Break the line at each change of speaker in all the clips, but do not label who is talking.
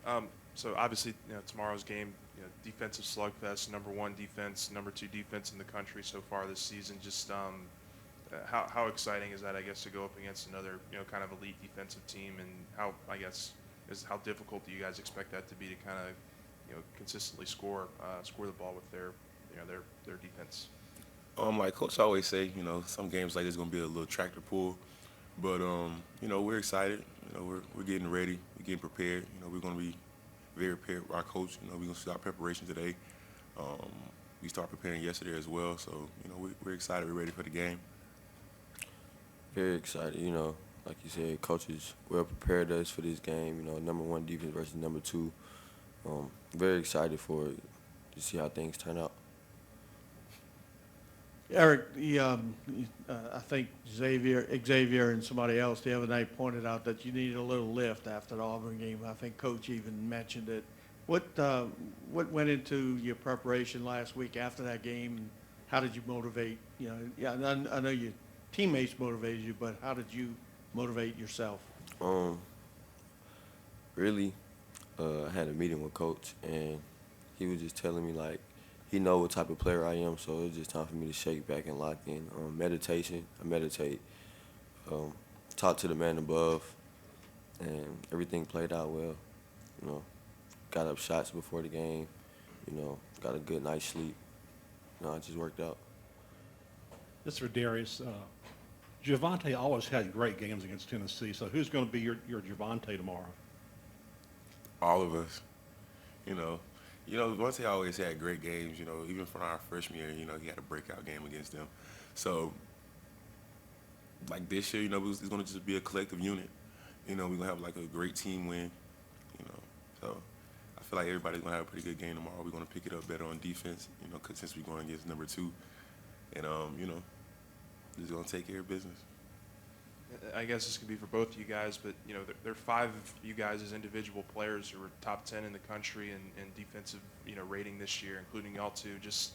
So obviously, tomorrow's game, defensive slugfest, number one defense, number two defense in the country so far this season. Just how exciting is that? I guess to go up against another, kind of elite defensive team, and how difficult do you guys expect that to be to kind of, consistently score the ball with their defense?
Like Coach always say, some games like this gonna be a little tractor pull, but we're excited. We're getting ready. We're getting prepared. We're gonna be very prepared with our coach. We're gonna start preparation today. Um, we start preparing yesterday as well, so we're excited. We're ready for the game.
Very excited. Like you said, coaches well prepared us for this game. Number one defense versus number two. Very excited for it to see how things turn out.
Eric, I think Xavier, and somebody else the other night pointed out that you needed a little lift after the Auburn game. I think Coach even mentioned it. What went into your preparation last week after that game? And how did you motivate? Yeah, I know your teammates motivated you, but how did you motivate yourself?
Um, Really, I had a meeting with Coach, and he was just telling me like he know what type of player I am, so it's just time for me to shake back and lock in. Meditation, I meditate, um, talk to the man above, and everything played out well. You know, got up shots before the game. Got a good night's sleep. It just worked out.
This is for Darius. Javante always had great games against Tennessee, so who's going to be your Javante tomorrow?
All of us. You know, Vontae always had great games. Even from our freshman year, he had a breakout game against them. So, like this year, it's going to just be a collective unit. We're going to have like a great team win. So I feel like everybody's going to have a pretty good game tomorrow. We're going to pick it up better on defense. 'Cause since we're going against number two, and just going to take care of business.
I guess this could be for both of you guys, but there are five of you guys as individual players who were top 10 in the country in defensive rating this year, including y'all two. Just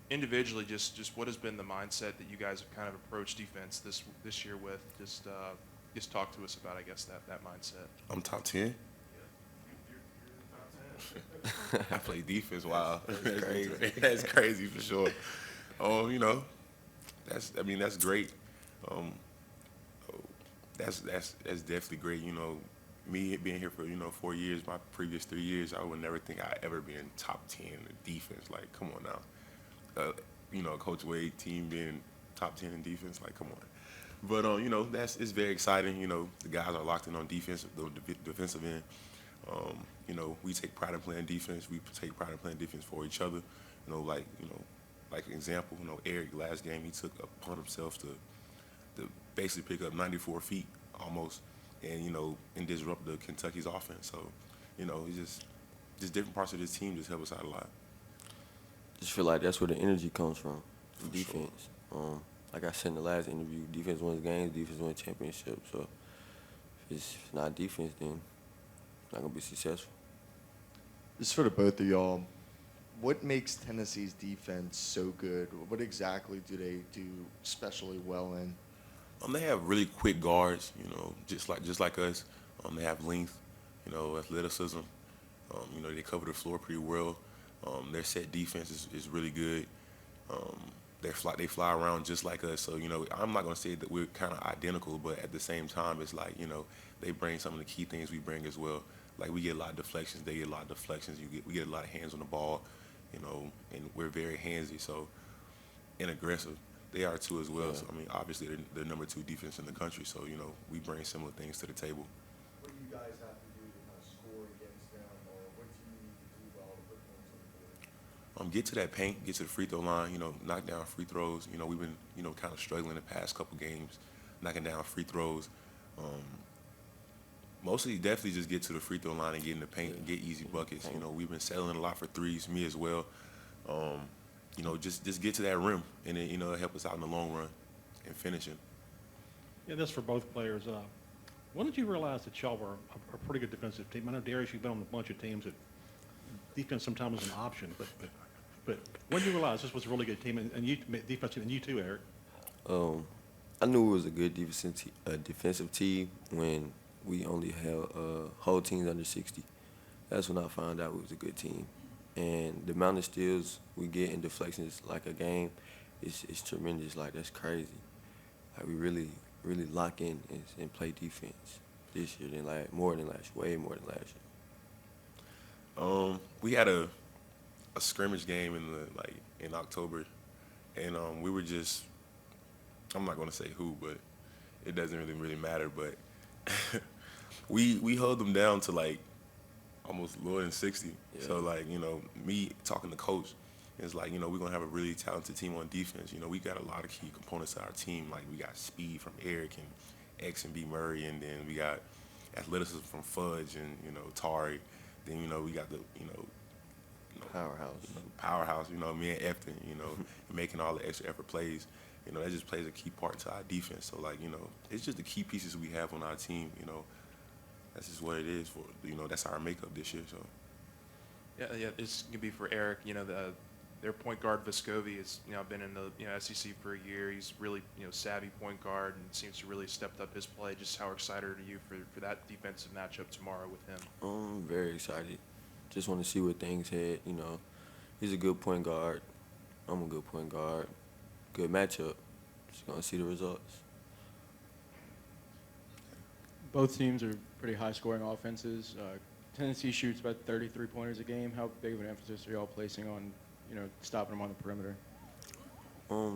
individually, just what has been the mindset that you guys have kind of approached defense this year with? Just talk to us about, I guess, that mindset.
I'm top 10. I play defense. Wow,
That's crazy.
That's crazy for sure. That's great. Um, that's definitely great. Me being here for 4 years, my previous 3 years, I would never think I'd ever be in top 10 in defense. Like, come on now. Coach Wade team being top 10 in defense. Like, come on. But it's very exciting. The guys are locked in on defense, the defensive end. We take pride in playing defense. We take pride in playing defense for each other. Like an example, Eric last game he took upon himself to basically pick up 94 feet almost, and disrupt the Kentucky's offense. So, it's just different parts of this team just help us out a lot.
Just feel like that's where the energy comes from,
For sure.
defense. Like I said in the last interview, defense wins games, defense wins championships. So if it's not defense, then it's not gonna be successful.
This is for the both of y'all. What makes Tennessee's defense so good? What exactly do they do especially well in?
They have really quick guards, just like us. They have length, athleticism. They cover the floor pretty well. Their set defense is really good. They fly around just like us. So I'm not gonna say that we're kind of identical, but at the same time, it's like they bring some of the key things we bring as well. Like we get a lot of deflections, they get a lot of deflections. We get a lot of hands on the ball, and we're very handsy. So and aggressive. They are too as well.
Yeah.
So obviously they're number two defense in the country. So we bring similar things to the table.
What do you guys have to do to kind of score against them, or what do you need to do well to put points on the board?
Get to that paint, get to the free throw line. Knock down free throws. We've been kind of struggling the past couple games, knocking down free throws. Mostly, definitely just get to the free throw line and get in the paint and get easy buckets. We've been settling a lot for threes, me as well. Just get to that rim, and then it'll help us out in the long run and finishing.
Yeah, this is for both players. When did you realize that y'all were a pretty good defensive team? I know, Darius, you've been on a bunch of teams that defense sometimes is an option, but when did you realize this was a really good team, and you defense team, and you too, Eric?
Um, I knew it was a good defensive team when we only held whole teams under 60. that's when I found out we was a good team. And the amount of steals we get in deflections like a game is tremendous. Like, that's crazy. Like, we really lock in and play defense this year than more than last year, way more than last year.
We had a scrimmage game in October, and we were just, I'm not gonna say who, but it doesn't really matter. But we held them down to like almost lower than 60.
Yeah.
So like, me talking to coach, it's like, we're gonna have a really talented team on defense. We got a lot of key components to our team. Like, we got speed from Eric and X and B Murray, and then we got athleticism from Fudge and Tari. Then we got the powerhouse. Me and Efton. Making all the extra effort plays. That just plays a key part to our defense. So like, it's just the key pieces we have on our team. That's just what it is for. That's our makeup this year. So.
Yeah, it's gonna be for Eric. Their point guard Vescovi has been in the SEC for a year. He's really savvy point guard and seems to really stepped up his play. Just how excited are you for that defensive matchup tomorrow with him?
I'm very excited. Just want to see where things head. He's a good point guard. I'm a good point guard. Good matchup. Just gonna see the results.
Both teams are pretty high-scoring offenses. Tennessee shoots about 33 pointers a game. How big of an emphasis are y'all placing on, stopping them on the perimeter?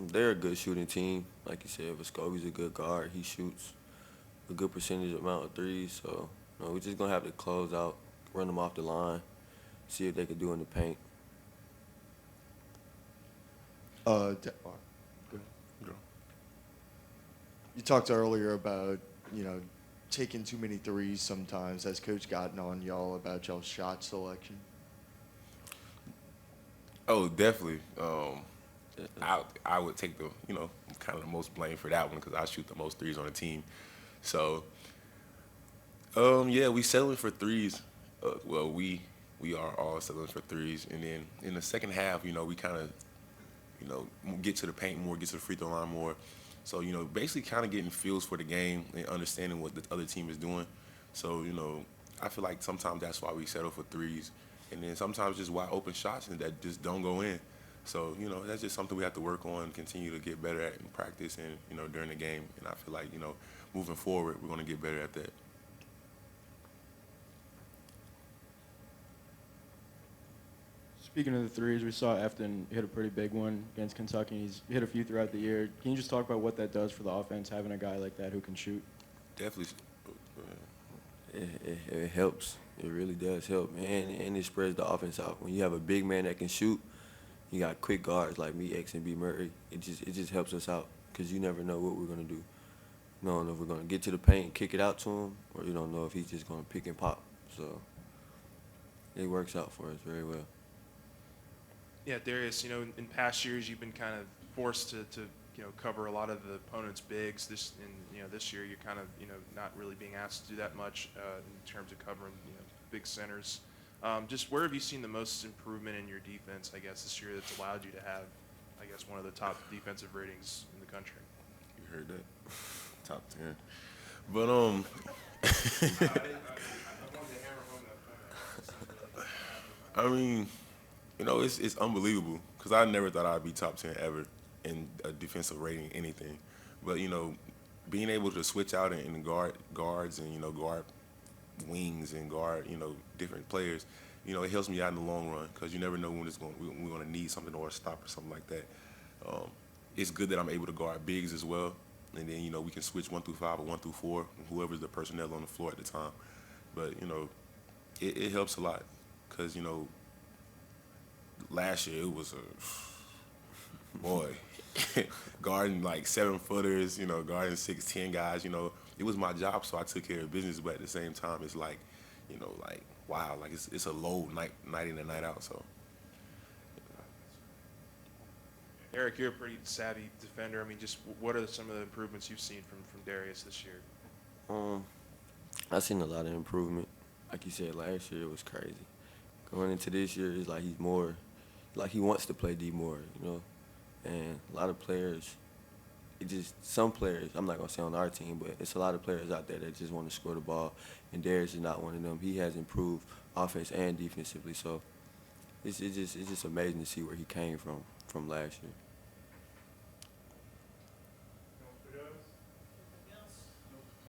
They're a good shooting team. Like you said, Vescovi's a good guard. He shoots a good percentage amount of threes. So, we're just gonna have to close out, run them off the line, see what they can do in the paint.
Go ahead. You talked earlier about, taking too many threes sometimes. Has Coach gotten on y'all about y'all's shot selection?
Oh, definitely. I would take the kind of the most blame for that one because I shoot the most threes on the team. So yeah, we settling for threes. Well, we are all settling for threes, and then in the second half, we kind of get to the paint more, get to the free throw line more. So, basically kind of getting feels for the game and understanding what the other team is doing. So, I feel like sometimes that's why we settle for threes. And then sometimes just wide open shots and that just don't go in. So, that's just something we have to work on, continue to get better at in practice and, during the game. And I feel like, moving forward, we're going to get better at that.
Speaking of the threes, we saw Efton hit a pretty big one against Kentucky. He's hit a few throughout the year. Can you just talk about what that does for the offense, having a guy like that who can shoot?
Definitely.
It helps. It really does help, man. And it spreads the offense out. When you have a big man that can shoot, you got quick guards like me, X, and B Murray. It just helps us out because you never know what we're going to do. You don't know if we're going to get to the paint and kick it out to him, or you don't know if he's just going to pick and pop. So it works out for us very well.
Yeah, Darius, in past years you've been kind of forced to cover a lot of the opponent's bigs. This year you're kind of not really being asked to do that much in terms of covering big centers. Just where have you seen the most improvement in your defense, I guess, this year that's allowed you to have, I guess, one of the top defensive ratings in the country?
You heard that? Top 10. But I mean, it's unbelievable because I never thought I'd be top 10 ever in a defensive rating, anything. But, being able to switch out and guard guards and, guard wings and guard, different players, it helps me out in the long run because you never know when we're going to need something or a stop or something like that. It's good that I'm able to guard bigs as well. And then, we can switch 1 through 5 or 1 through 4, whoever's the personnel on the floor at the time. But, it helps a lot because, last year it was boy, guarding like 7-footers, guarding 6'10" guys, it was my job, so I took care of business. But at the same time, it's like, wow, like it's a load night in and night out. So.
Eric, you're a pretty savvy defender. I mean, just what are some of the improvements you've seen from Darius this year?
I've seen a lot of improvement. Like you said, last year it was crazy. Going into this year, it's like he's more, like he wants to play D more, And a lot of players, it just some players. I'm not gonna say on our team, but it's a lot of players out there that just want to score the ball, and Darius is not one of them. He has improved offense and defensively, so it's just amazing to see where he came from last year.